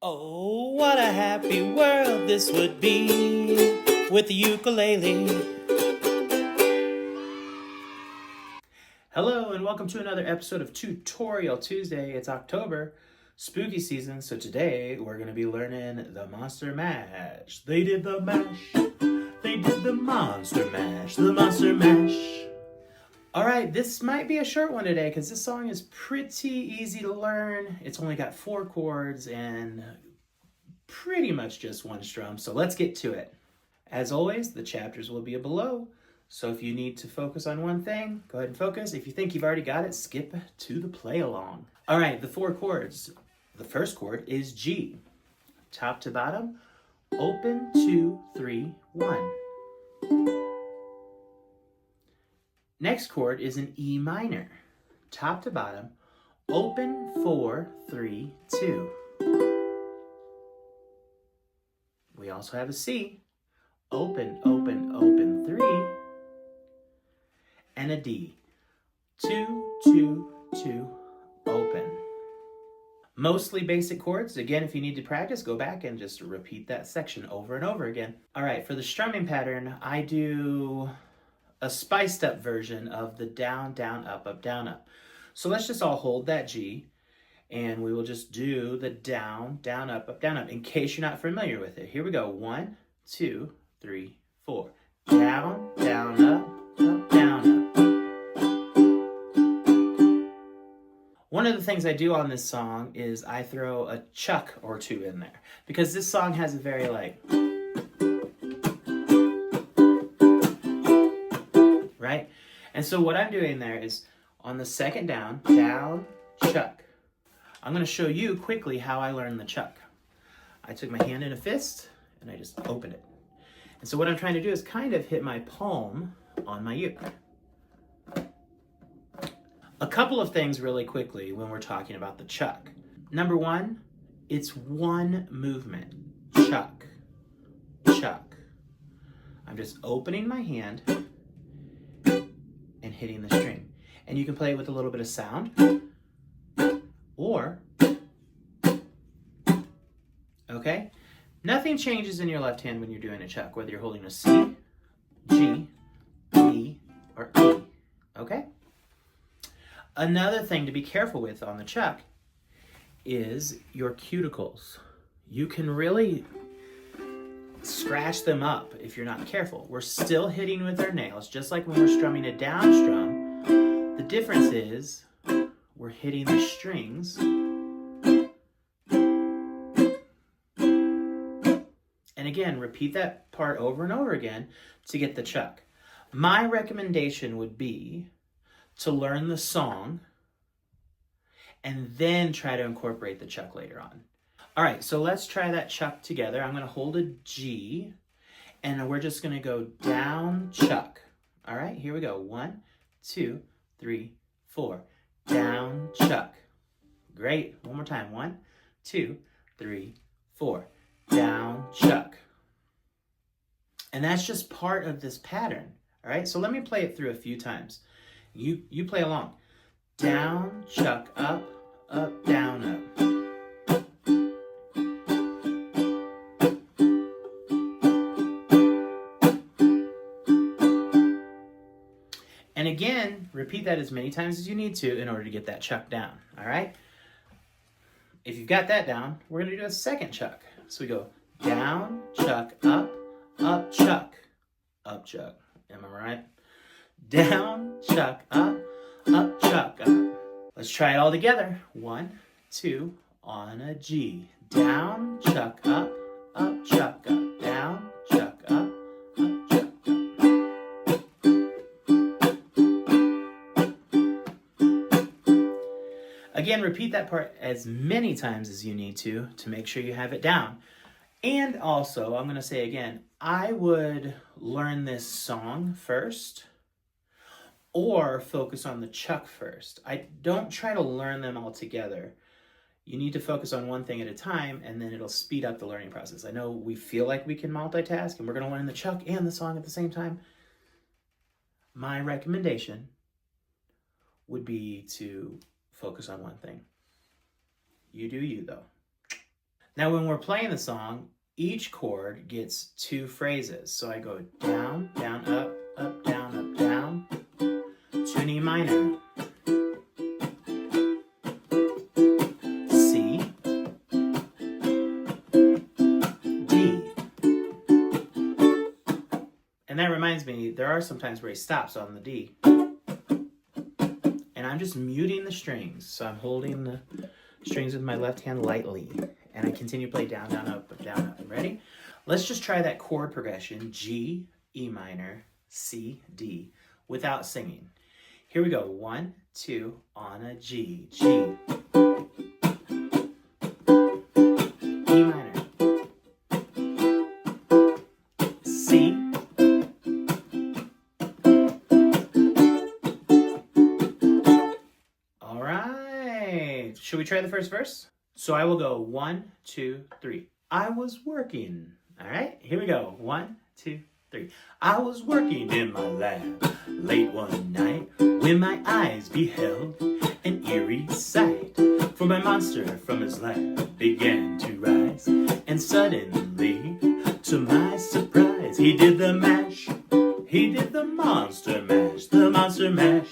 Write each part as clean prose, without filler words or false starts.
Oh, what a happy world this would be with the ukulele. Hello and welcome to another episode of Tutorial Tuesday. It's October, spooky season, so today we're going to be learning the monster mash. They did the mash, they did the monster mash, the monster mash. Alright, this might be a short one today because this song is pretty easy to learn. It's only got 4 chords and pretty much just one strum, so let's get to it. As always, the chapters will be below, so if you need to focus on one thing, go ahead and focus. If you think you've already got it, skip to the play along. Alright, the 4 chords. The first chord is G. Top to bottom, open, 2, 3, 1. Next chord is an E minor. Top to bottom, open, 4, 3, 2. We also have a C. Open, open, open, 3. And a D. 2, 2, 2, open. Mostly basic chords. Again, if you need to practice, go back and just repeat that section over and over again. All right, for the strumming pattern, I do a spiced up version of the down, down, up, down, up. So let's just all hold that G, and we will just do the down, down, up, down, up, in case you're not familiar with it. Here we go. 1, 2, 3, 4. Down, down, up, down, up. One of the things I do on this song is I throw a chuck or two in there, because this song has a very right? And so what I'm doing there is on the second down, down, chuck. I'm going to show you quickly how I learned the chuck. I took my hand in a fist and I just opened it. And so what I'm trying to do is kind of hit my palm on my uke. A couple of things really quickly when we're talking about the chuck. Number one, it's one movement. Chuck, chuck. I'm just opening my hand and hitting the string. And you can play it with a little bit of sound, or, okay? Nothing changes in your left hand when you're doing a chuck, whether you're holding a C, G, E, or E, okay? Another thing to be careful with on the chuck is your cuticles. You can really scratch them up if you're not careful. We're still hitting with our nails, just like when we're strumming a down strum. The difference is we're hitting the strings. And again, repeat that part over and over again to get the chuck. My recommendation would be to learn the song and then try to incorporate the chuck later on. All right, so let's try that chuck together. I'm going to hold a G, and we're just going to go down, chuck. All right, here we go. 1, 2, 3, 4. Down, chuck. Great. One more time. 1, 2, 3, 4. Down, chuck. And that's just part of this pattern. All right, so let me play it through a few times. You play along. Down, chuck, up, down, up. And again, repeat that as many times as you need to in order to get that chuck down, all right? If you've got that down, we're going to do a second chuck. So we go down, chuck, up, chuck, chuck. Am I right? Down, chuck, up, chuck, up. Let's try it all together. 1, 2, on a G. Down, chuck, up, chuck, up. Down, chuck, up, chuck, up. Again, repeat that part as many times as you need to make sure you have it down. And also, I'm going to say again, I would learn this song first or focus on the chuck first. I don't try to learn them all together. You need to focus on one thing at a time, and then it'll speed up the learning process. I know we feel like we can multitask, and we're going to learn the chuck and the song at the same time. My recommendation would be to focus on one thing. You do you, though. Now, when we're playing the song, each chord gets 2 phrases. So I go down, down, up, down, down, to an E minor. C, D. And that reminds me, there are some times where he stops on the D. And I'm just muting the strings. So I'm holding the strings with my left hand lightly. And I continue to play down, down, up, down, up. Ready? Let's just try that chord progression. G, E minor, C, D, without singing. Here we go. 1, 2, on a G. G. E minor. C. All right. Should we try the first verse? So I will go 1, 2, 3. I was working. All right, here we go. 1, 2, 3. I was working in my lab late one night when my eyes beheld an eerie sight. For my monster from his lab began to rise, and suddenly, to my surprise, he did the mash. He did the monster mash, the monster mash.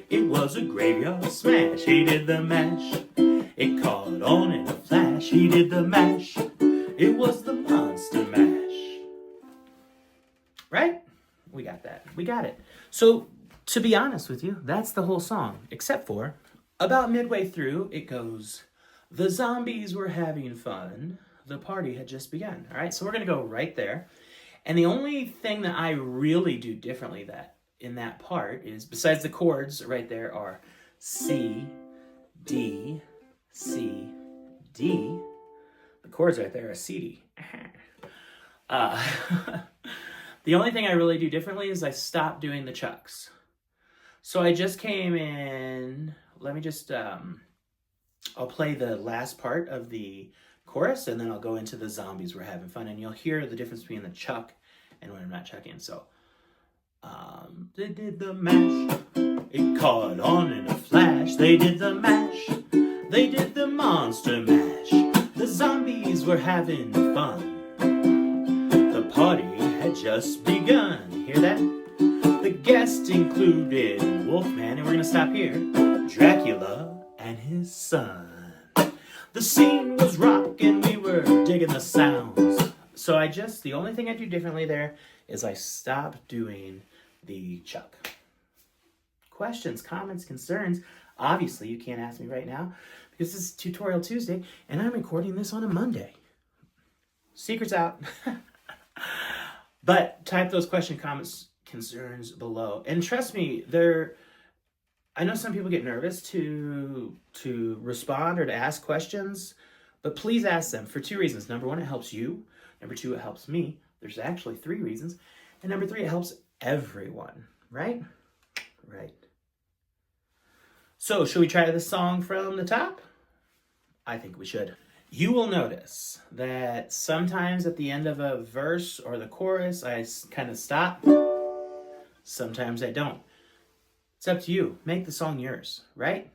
It was a graveyard smash. He did the mash. It caught on in a flash. He did the mash. It was the monster mash. Right? We got that. We got it. So, to be honest with you, that's the whole song. Except for, about midway through, it goes, the zombies were having fun. The party had just begun. All right? So we're going to go right there. And the only thing that I really do differently in that part is, besides the chords right there are C, D, C, D. The chords right there are C, D. The only thing I really do differently is I stop doing the chucks. So I just came in, let me just, I'll play the last part of the chorus and then I'll go into the zombies we're having fun. And you'll hear the difference between the chuck and when I'm not chucking. So, they did the mash. It caught on in a flash. They did the mash. They did the monster mash. The zombies were having fun. The party had just begun. Hear that? The guests included Wolfman, and we're gonna stop here, Dracula and his son. The scene was rockin', we were digging the sounds. So the only thing I do differently there is I stop doing the chuck. Questions, comments, concerns? Obviously, you can't ask me right now because this is Tutorial Tuesday and I'm recording this on a Monday. Secret's out. But type those questions, comments, concerns below. And trust me, I know some people get nervous to respond or to ask questions, but please ask them for 2 reasons. Number 1, it helps you. Number 2, it helps me. There's actually 3 reasons. And number 3, it helps everyone, right? Right. So, should we try this song from the top? I think we should. You will notice that sometimes at the end of a verse or the chorus, I kind of stop. Sometimes I don't. It's up to you. Make the song yours, right?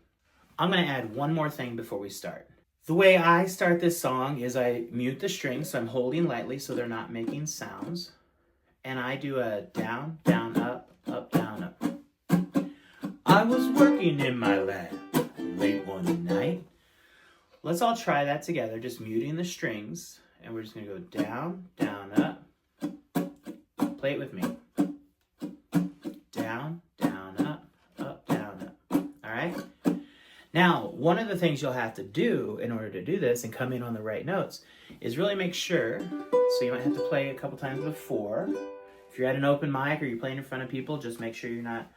I'm going to add one more thing before we start. The way I start this song is I mute the strings, so I'm holding lightly so they're not making sounds. And I do a down, down, up, down, up. I was working in my lab late one night. Let's all try that together, just muting the strings. And we're just going to go down, down, up. Play it with me. Down, down, up, down, up. All right? Now, one of the things you'll have to do in order to do this and come in on the right notes is really make sure, so you might have to play a couple times before. If you're at an open mic or you're playing in front of people, just make sure you're not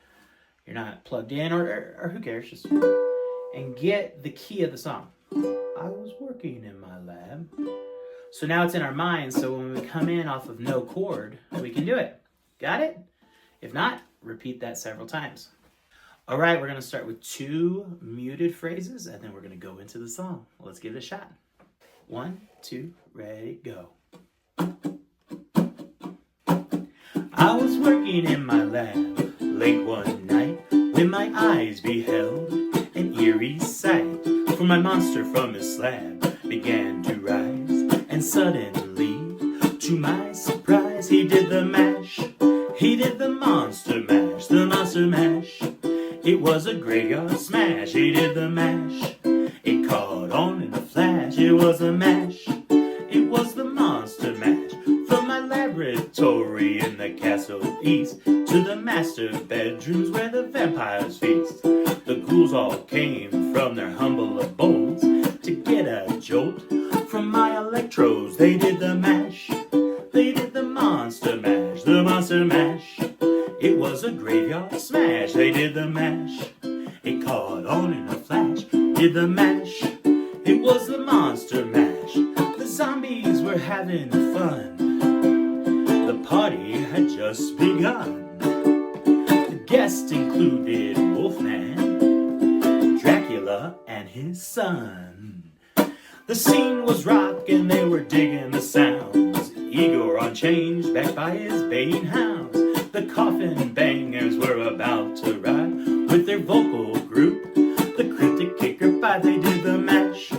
plugged in or who cares, just and get the key of the song. I was working in my lab. So now it's in our minds, so when we come in off of no chord, we can do it. Got it? If not, repeat that several times. All right, we're going to start with 2 muted phrases, and then we're going to go into the song. Let's give it a shot. 1, 2, ready, go. I was working in my lab late one night when my eyes beheld an eerie sight. For my monster from his slab began to rise, suddenly, to my surprise, he did the mash. He did the monster mash, the monster mash. It was a graveyard smash. He did the mash. It caught on in a flash. It was a mash. It was the monster mash. From my laboratory in the castle east to the master bedrooms where the vampires feast. The ghouls all came from their humble abodes to get a jolt from my electrodes. They did the mash. They did the monster mash, the monster mash. It was a graveyard smash. They did the mash. It caught on in a flash. Did the mash. It was the monster mash. The zombies were having fun. The party had just begun. The guests included Wolfman, Dracula, and his son. The scene was rockin', they were digging the sounds. Igor on change, backed by his baying hounds. The coffin bangers were about to ride with their vocal group. The cryptic kicker five, they did the mash.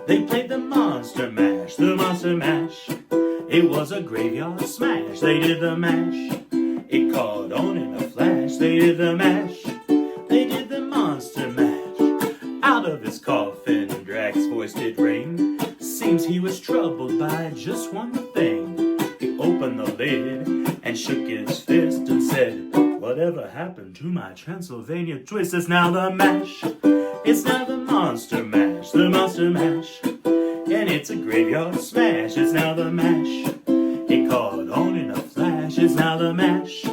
They played the monster mash, the monster mash. It was a graveyard smash. They did the mash. It caught on in a flash. They did the mash. They did the monster mash. Out of his coffin, Drac's voice did ring. Seems he was troubled by just one thing. He opened the lid and shook his fist and said, "Whatever happened to my Transylvania twist? It's now the mash. It's now the monster mash, the monster mash. And it's a graveyard smash. It's now the mash. It caught on in a flash. It's now the mash.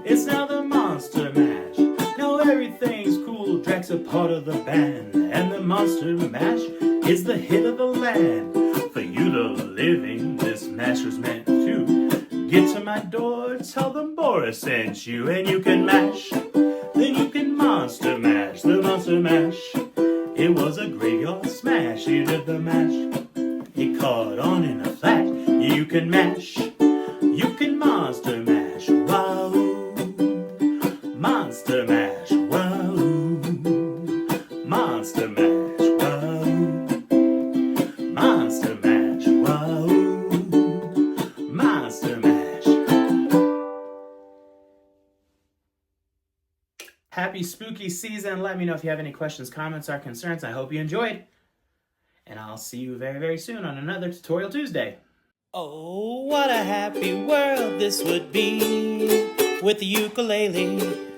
It's now the monster mash. Now everything's cool. Drac's a part of the band, and the monster mash is the hit of the land. For you to living, this mash was meant to get to my door. Tell them Boris sent you, and you can mash. Then you can monster mash, the monster mash. It was a graveyard smash. You did the mash. It caught on in a flash. You can mash. You can monster mash. Wow. Monster mash. Wow. Monster mash. Wow. Monster mash. Wow. Monster mash. Happy spooky season. Let me know if you have any questions, comments, or concerns. I hope you enjoyed. And I'll see you very, very soon on another Tutorial Tuesday. Oh, what a happy world this would be with the ukulele.